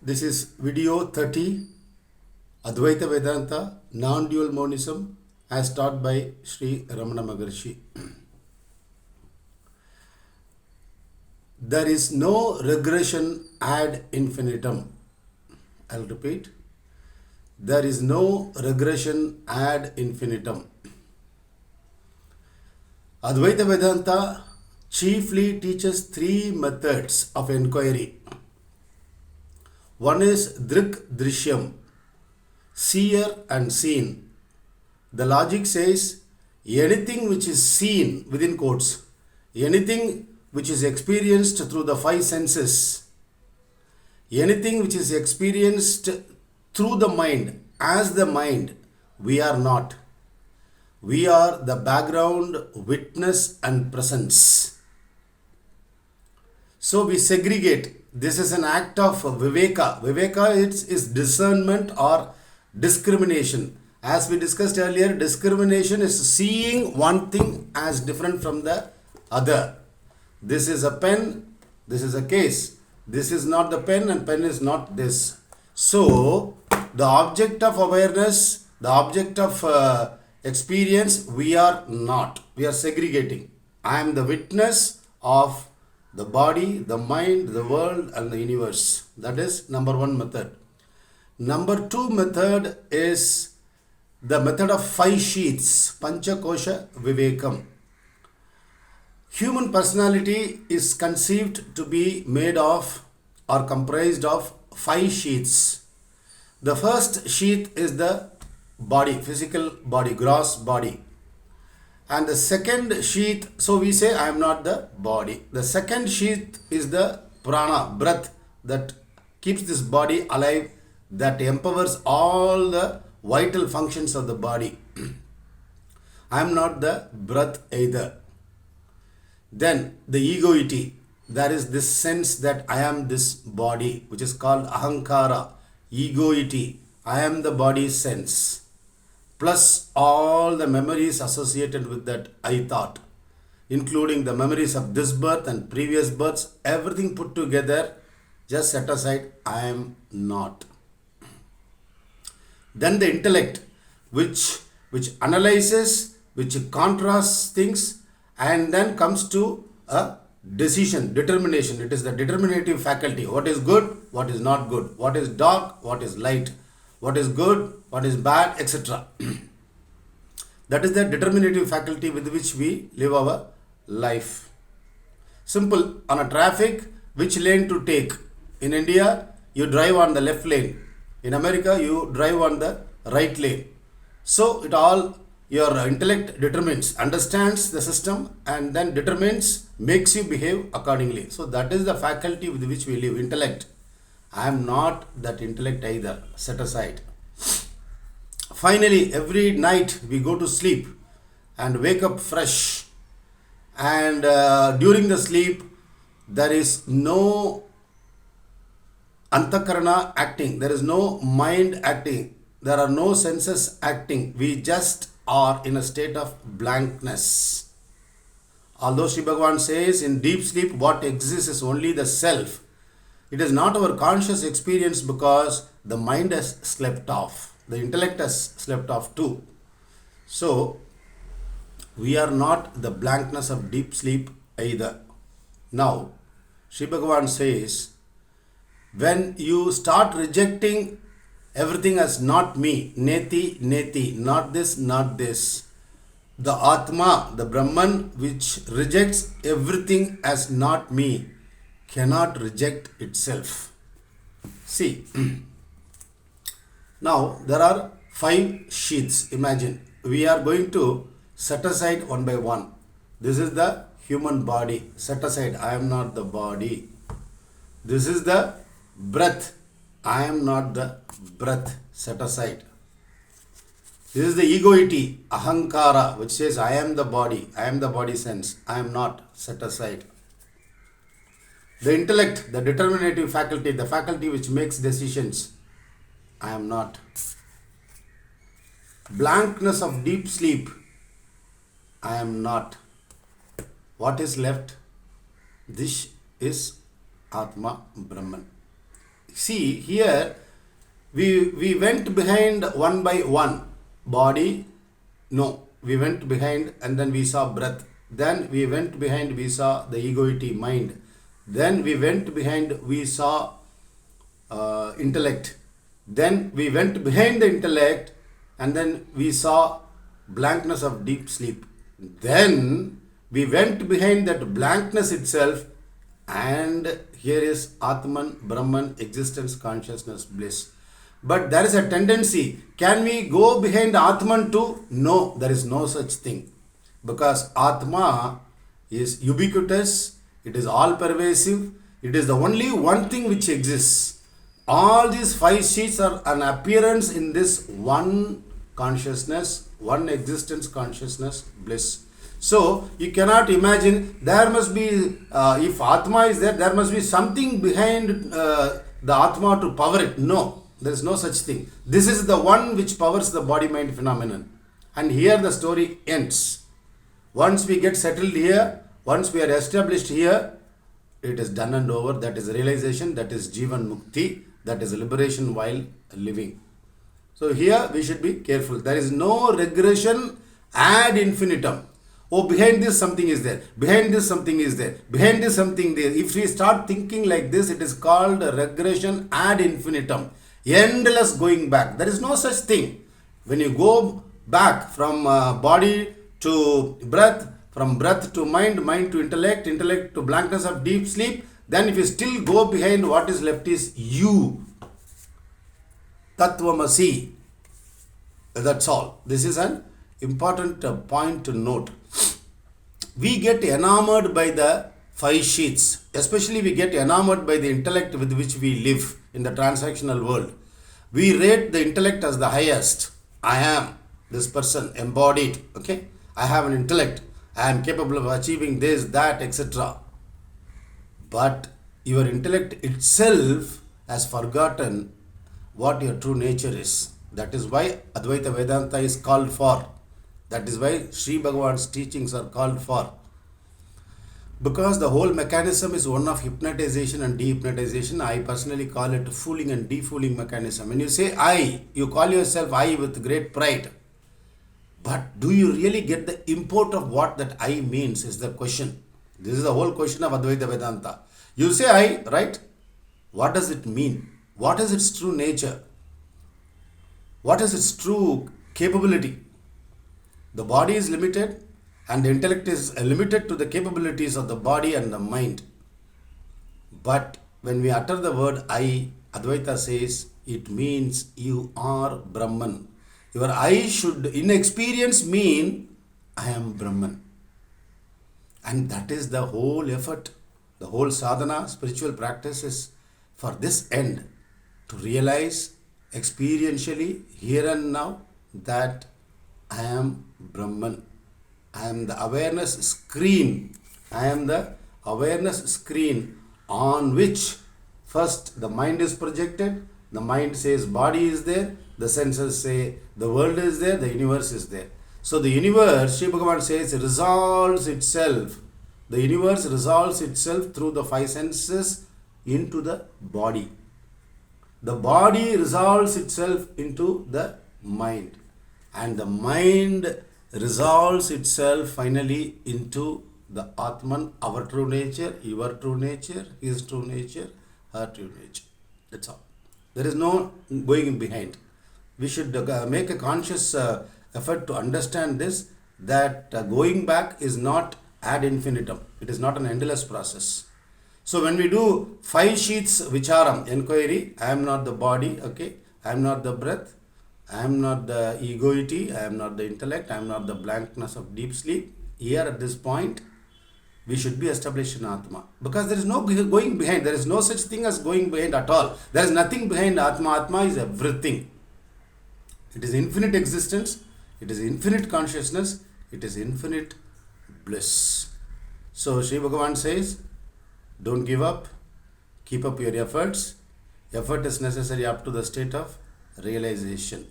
This is video 30, Advaita Vedanta, Non-Dual Monism, as taught by Sri Ramana Maharshi. There is no regression ad infinitum. I'll repeat. There is no regression ad infinitum. Advaita Vedanta chiefly teaches three methods of inquiry. One is Drik Drishyam, seer and seen. The logic says anything which is seen, within quotes, anything which is experienced through the five senses, anything which is experienced through the mind, as the mind, we are not. We are the background, witness and presence. So we segregate. This is an act of viveka. Viveka is discernment or discrimination. As we discussed earlier, discrimination is seeing one thing as different from the other. This is a pen, this is a case. This is not the pen and pen is not this. So, the object of awareness, the object of experience, we are not. We are segregating. I am the witness of the body, the mind, the world and the universe. That is number one method. Number two method is the method of five sheets, Panchakosha Vivekam. Human personality is conceived to be made of or comprised of five sheets. The first sheath is the body, physical body, gross body. And the second sheath, so we say I am not the body. The second sheath is the prana, breath, that keeps this body alive, that empowers all the vital functions of the body. I am not the breath either. Then the egoity, there is this sense that I am this body, which is called ahankara, egoity. I am the body sense, plus all the memories associated with that I thought, including the memories of this birth and previous births, everything put together, just set aside, I am not. Then the intellect, which analyzes, which contrasts things, and then comes to a decision, determination. It is the determinative faculty. What is good, what is not good, what is dark, what is light, what is good, what is bad, etc. That is the determinative faculty with which we live our life. Simple. On a traffic, which lane to take? In India, you drive on the left lane. In America, you drive on the right lane. So it all, your intellect determines, understands the system and then determines, makes you behave accordingly. So that is the faculty with which we live, intellect. I am not that intellect either, set aside. Finally, every night we go to sleep and wake up fresh. And during the sleep, there is no antakarana acting. There is no mind acting. There are no senses acting. We just are in a state of blankness. Although Sri Bhagavan says in deep sleep what exists is only the self, it is not our conscious experience because the mind has slept off. The intellect has slept off too. So, we are not the blankness of deep sleep either. Now, Sri Bhagavan says, when you start rejecting everything as not me, neti, neti, not this, not this, the Atma, the Brahman, which rejects everything as not me, cannot reject itself. See, now there are five sheets. Imagine, we are going to set aside one by one. This is the human body. Set aside, I am not the body. This is the breath. I am not the breath. Set aside. This is the egoity, ahankara, which says I am the body. I am the body sense. I am not. Set aside. The intellect, the determinative faculty, the faculty which makes decisions. I am not. Blankness of deep sleep. I am not. What is left? This is Atma Brahman. See here, we went behind one by one. Body, no. We went behind and then we saw breath. Then we went behind, we saw the egoity, mind. Then we went behind, we saw intellect. Then we went behind the intellect and then we saw blankness of deep sleep. Then we went behind that blankness itself, and here is Atman, Brahman, existence, consciousness, bliss. But there is a tendency. Can we go behind Atman too? No, there is no such thing. Because Atma is ubiquitous, it is all pervasive, it is the only one thing which exists. All these five sheets are an appearance in this one consciousness, one existence, consciousness, bliss. So you cannot imagine there must be, if Atma is there, there must be something behind the Atma to power it. No, there is no such thing. This is the one which powers the body-mind phenomenon. And here the story ends. Once we get settled here, once we are established here, it is done and over. That is realization, that is Jivan Mukti, that is liberation while living. So here we should be careful. There is no regression ad infinitum. Oh, behind this something is there. Behind this something is there. Behind this something there. If we start thinking like this, it is called regression ad infinitum. Endless going back. There is no such thing. When you go back from body to breath, from breath to mind, mind to intellect, intellect to blankness of deep sleep, then if you still go behind, what is left is you. Tattvamasi. That's all. This is an important point to note. We get enamored by the five sheets. Especially we get enamored by the intellect with which we live in the transactional world. We rate the intellect as the highest. I am this person embodied. Okay, I have an intellect. I am capable of achieving this, that, etc. But your intellect itself has forgotten what your true nature is. That is why Advaita Vedanta is called for. That is why Sri Bhagavan's teachings are called for. Because the whole mechanism is one of hypnotization and dehypnotization. I personally call it fooling and defooling mechanism. When you say I, you call yourself I with great pride. But do you really get the import of what that I means is the question. This is the whole question of Advaita Vedanta. You say I, right? What does it mean? What is its true nature? What is its true capability? The body is limited and the intellect is limited to the capabilities of the body and the mind. But when we utter the word I, Advaita says it means you are Brahman. Your I should in experience mean I am Brahman. And that is the whole effort. The whole sadhana, spiritual practice is for this end. To realize experientially here and now that I am Brahman. I am the awareness screen. I am the awareness screen on which first the mind is projected. The mind says body is there. The senses say the world is there. The universe is there. So the universe, Sri Bhagavan says, resolves itself. The universe resolves itself through the five senses into the body. The body resolves itself into the mind. And the mind resolves itself finally into the Atman, our true nature, your true nature, his true nature, her true nature. That's all. There is no going behind. We should make a conscious effort to understand this, that going back is not ad infinitum. It is not an endless process. So when we do 5 sheets vicharam, inquiry, I am not the body, okay, I am not the breath, I am not the egoity, I am not the intellect, I am not the blankness of deep sleep. Here at this point, we should be established in Atma. Because there is no going behind. There is no such thing as going behind at all. There is nothing behind Atma. Atma is everything. It is infinite existence. It is infinite consciousness. It is infinite bliss. So Sri Bhagavan says, don't give up. Keep up your efforts. Effort is necessary up to the state of realization.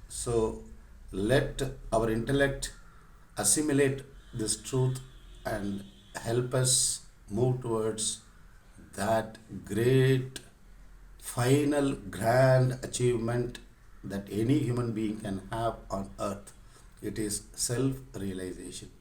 So let our intellect assimilate this truth and help us move towards that great final grand achievement that any human being can have on earth. It is self realization.